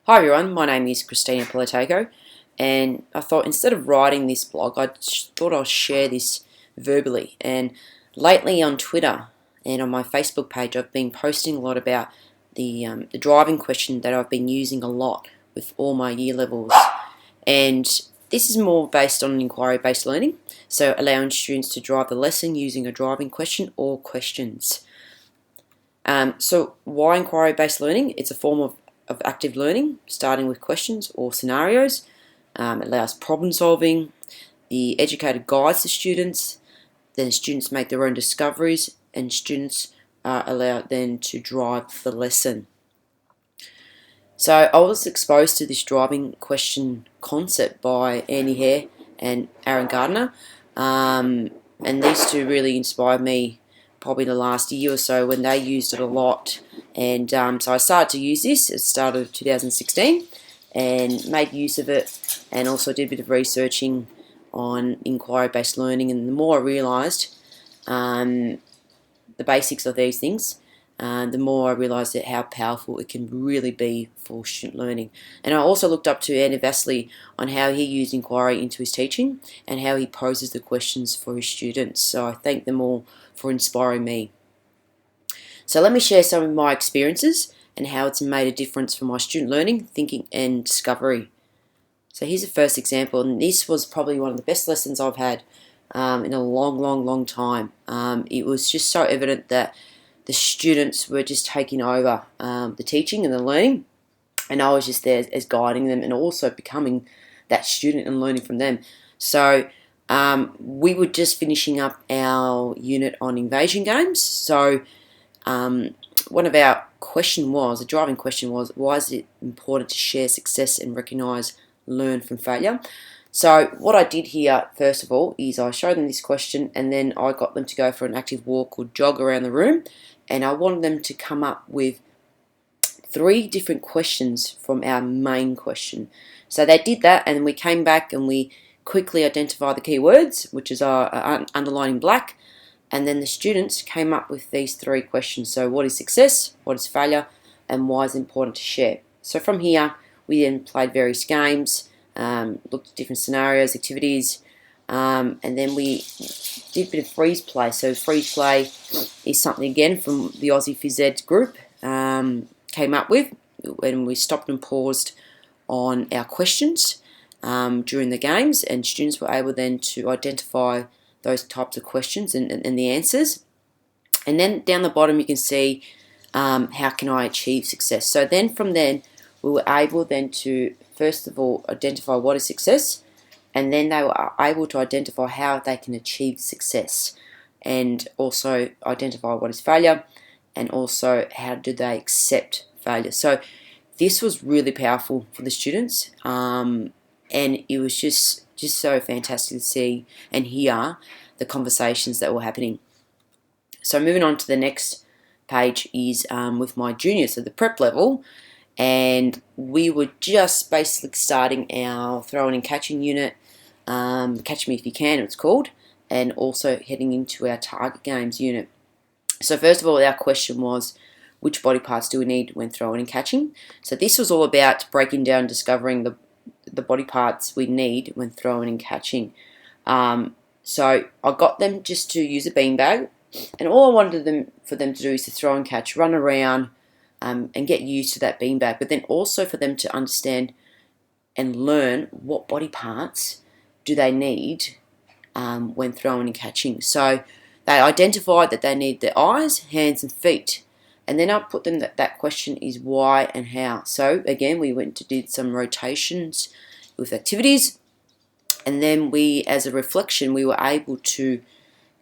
Hi everyone, my name is Christina Politeco, and I thought instead of writing this blog, thought I'll share this verbally. And lately on Twitter and on my Facebook page, I've been posting a lot about the driving question that I've been using a lot with all my year levels. And this is more based on inquiry-based learning, so allowing students to drive the lesson using a driving question or questions. So why inquiry-based learning? It's a form of active learning, starting with questions or scenarios. It allows problem solving. The educator guides the students. Then students make their own discoveries, and students are allowed then to drive the lesson. So I was exposed to this driving question concept by Andy Hare and Aaron Gardner, and these two really inspired me probably the last year or so when they used it a lot. And so I started to use this at the start of 2016 and made use of it, and also did a bit of researching on inquiry-based learning. And the more I realised the basics of these things, the more I realised how powerful it can really be for student learning. And I also looked up to Andy Vasily on how he used inquiry into his teaching and how he poses the questions for his students. So I thank them all for inspiring me. So let me share some of my experiences and how it's made a difference for my student learning, thinking and discovery. So here's the first example, and this was probably one of the best lessons I've had in a long time. It was just so evident that the students were just taking over the teaching and the learning, and I was just there as guiding them and also becoming that student and learning from them. So we were just finishing up our unit on invasion games. So one of our a driving question was, why is it important to share success and recognise learn from failure? So what I did here, first of all, is I showed them this question, and then I got them to go for an active walk or jog around the room, and I wanted them to come up with 3 different questions from our main question. So they did that, and we came back and we quickly identified the key words, which is underlining black, and then the students came up with these 3 questions. So what is success, what is failure, and why is it important to share? So from here, we then played various games, looked at different scenarios, activities, and then we did a bit of freeze play. So freeze play is something, again, from the Aussie Phys Ed group came up with when we stopped and paused on our questions during the games, and students were able then to identify those types of questions and the answers. And then down the bottom you can see how can I achieve success. So then from then we were able then to first of all identify what is success, and then they were able to identify how they can achieve success, and also identify what is failure, and also how do they accept failure. So this was really powerful for the students, and it was just so fantastic to see and hear the conversations that were happening. So moving on to the next page is with my juniors, so the prep level, and we were just basically starting our throwing and catching unit, Catch Me If You Can it's called, and also heading into our target games unit. So first of all, our question was, which body parts do we need when throwing and catching? So this was all about breaking down, discovering the body parts we need when throwing and catching. So I got them just to use a beanbag, and all I wanted for them to do is to throw and catch, run around, and get used to that beanbag, but then also for them to understand and learn what body parts do they need when throwing and catching. So they identified that they need their eyes, hands and feet, and then I put them that question is why and how. So again, we went to did some rotations with activities, and then we, as a reflection, we were able to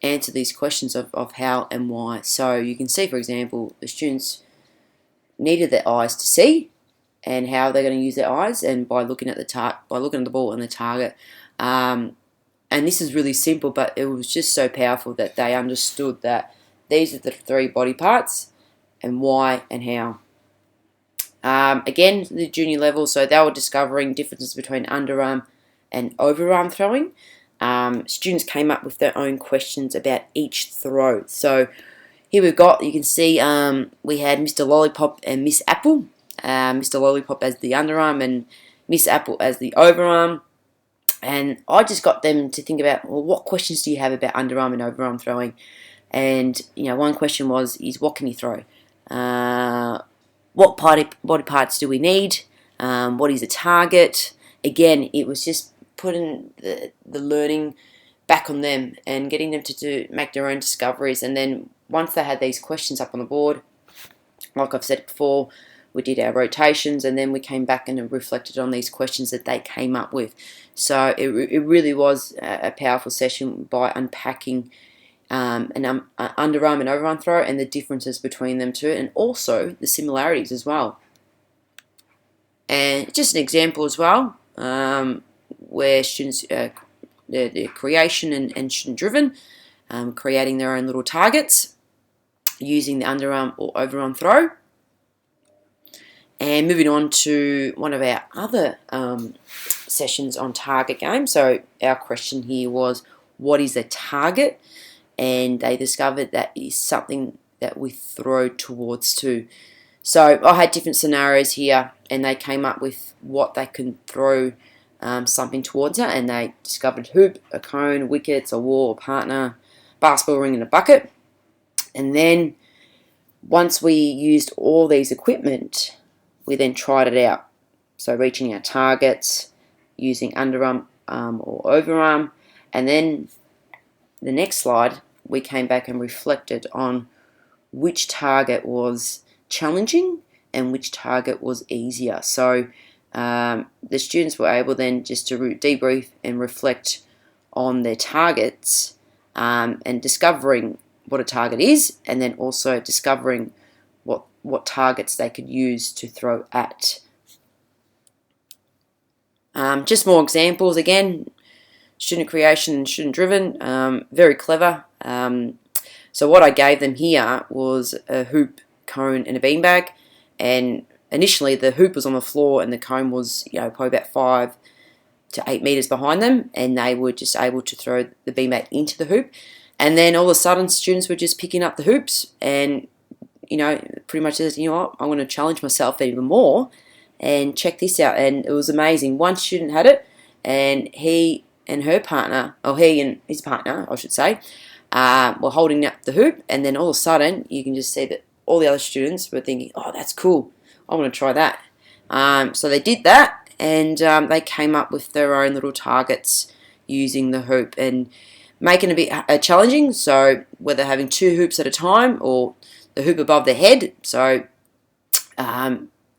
answer these questions of how and why. So you can see, for example, the students needed their eyes to see, and how they're going to use their eyes, and by looking at the ball and the target. And this is really simple, but it was just so powerful that they understood that these are the 3 body parts and why and how. Again, the junior level, so they were discovering differences between underarm and overarm throwing. Students came up with their own questions about each throw. So here we've got, you can see we had Mr. Lollipop and Miss Apple. Mr. Lollipop as the underarm, and Miss Apple as the overarm. And I just got them to think about, well, what questions do you have about underarm and overarm throwing? And one question was, what can you throw? What body parts do we need? What is the target? Again, it was just putting the learning back on them and getting them to make their own discoveries. And then once they had these questions up on the board, like I've said before, we did our rotations, and then we came back and reflected on these questions that they came up with. So it really was a powerful session by unpacking an underarm and overarm throw and the differences between them two, and also the similarities as well. And just an example as well, where students, they're creation and student driven, creating their own little targets using the underarm or overarm throw. And moving on to one of our other sessions on target game. So our question here was, what is a target? And they discovered that is something that we throw towards too. So I had different scenarios here, and they came up with what they can throw something towards it, and they discovered hoop, a cone, wickets, a wall, a partner, basketball ring, and a bucket. And then once we used all these equipment, we then tried it out. So reaching our targets, using underarm or overarm, and then the next slide, we came back and reflected on which target was challenging and which target was easier. So the students were able then just to debrief and reflect on their targets and discovering what a target is, and then also discovering what targets they could use to throw at. Just more examples again. Student creation and student driven, very clever. So what I gave them here was a hoop, cone, and a beanbag. And initially the hoop was on the floor and the cone was probably about 5 to 8 meters behind them, and they were just able to throw the beanbag into the hoop. And then all of a sudden students were just picking up the hoops and pretty much says, what, I'm going to challenge myself even more and check this out. And it was amazing. One student had it, and he and her partner, or he and his partner, I should say, were holding up the hoop, and then all of a sudden you can just see that all the other students were thinking, oh, that's cool, I want to try that. So they did that, and they came up with their own little targets using the hoop and making it a bit challenging. So whether having 2 hoops at a time or the hoop above their head, so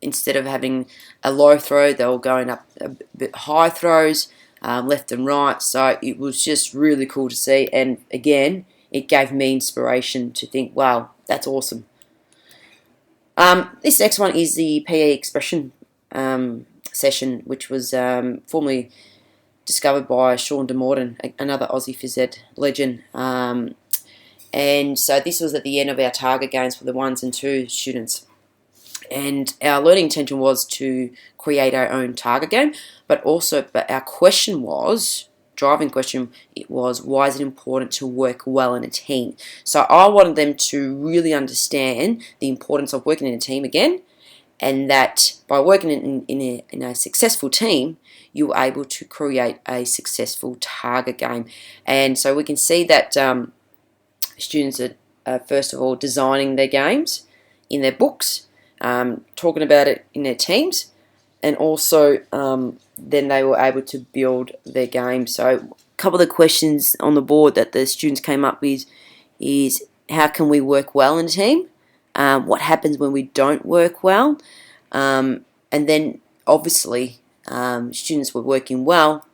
instead of having a low throw, they were going up a bit high throws, left and right. So it was just really cool to see, and again, it gave me inspiration to think, wow, that's awesome. This next one is the PE expression session, which was formerly discovered by Sean de Morton, another Aussie phys ed legend. And so this was at the end of our target games for the 1s and 2 students. And our learning intention was to create our own target game, but our question was, driving question, it was, why is it important to work well in a team? So I wanted them to really understand the importance of working in a team again, and that by working in a successful team, you were able to create a successful target game. And so we can see that students are first of all designing their games in their books, talking about it in their teams, and also then they were able to build their game. So a couple of the questions on the board that the students came up with is, how can we work well in a team? What happens when we don't work well? And then obviously students were working well,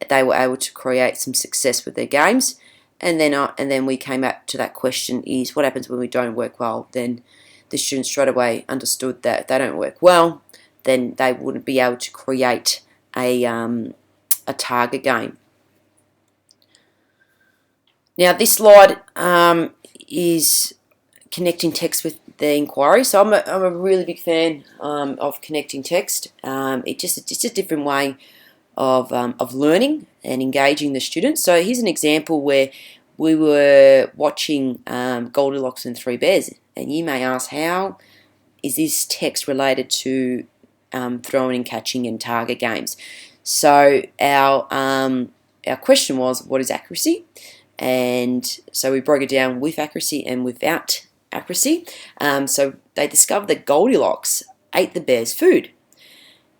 they were able to create some success with their games. And then we came up to that question is, what happens when we don't work well? Then the students straight away understood that if they don't work well, then they wouldn't be able to create a target game. Now this slide is connecting text with the inquiry. So I'm a really big fan of connecting text. It's just a different way of learning and engaging the students. So here's an example where we were watching Goldilocks and Three Bears, and you may ask, how is this text related to throwing and catching and target games? So our question was, what is accuracy? And so we broke it down with accuracy and without accuracy. So they discovered that Goldilocks ate the bear's food,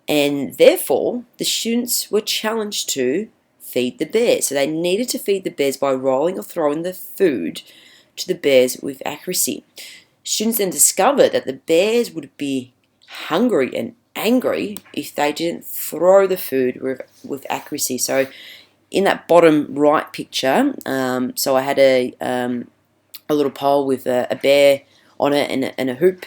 and therefore the students were challenged to feed the bear. So they needed to feed the bears by rolling or throwing the food to the bears with accuracy. Students then discovered that the bears would be hungry and angry if they didn't throw the food with accuracy. So in that bottom right picture, so I had a little pole with a bear on it and a hoop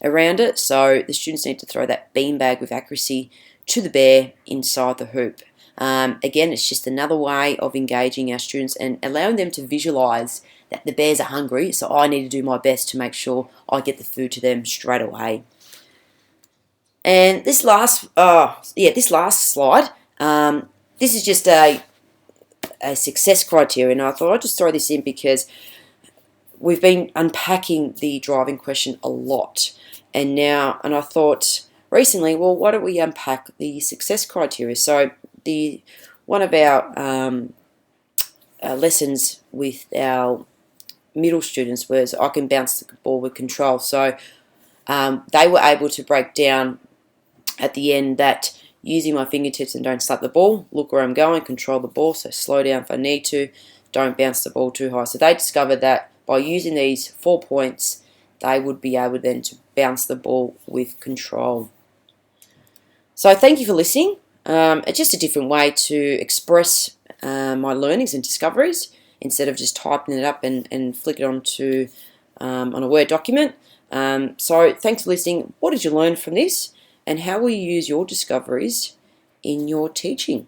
around it. So the students need to throw that beanbag with accuracy to the bear inside the hoop. Again, it's just another way of engaging our students and allowing them to visualize that the bears are hungry, so I need to do my best to make sure I get the food to them straight away. And this last slide, this is just a success criteria, and I thought I'd just throw this in because we've been unpacking the driving question a lot, and I thought recently, well, why don't we unpack the success criteria? So one of our lessons with our middle students was I can bounce the ball with control. So they were able to break down at the end that using my fingertips and don't slap the ball, look where I'm going, control the ball, so slow down if I need to, don't bounce the ball too high. So they discovered that by using these 4 points, they would be able then to bounce the ball with control. So thank you for listening. It's just a different way to express my learnings and discoveries instead of just typing it up and flick it onto on a Word document. So thanks for listening. What did you learn from this, and how will you use your discoveries in your teaching?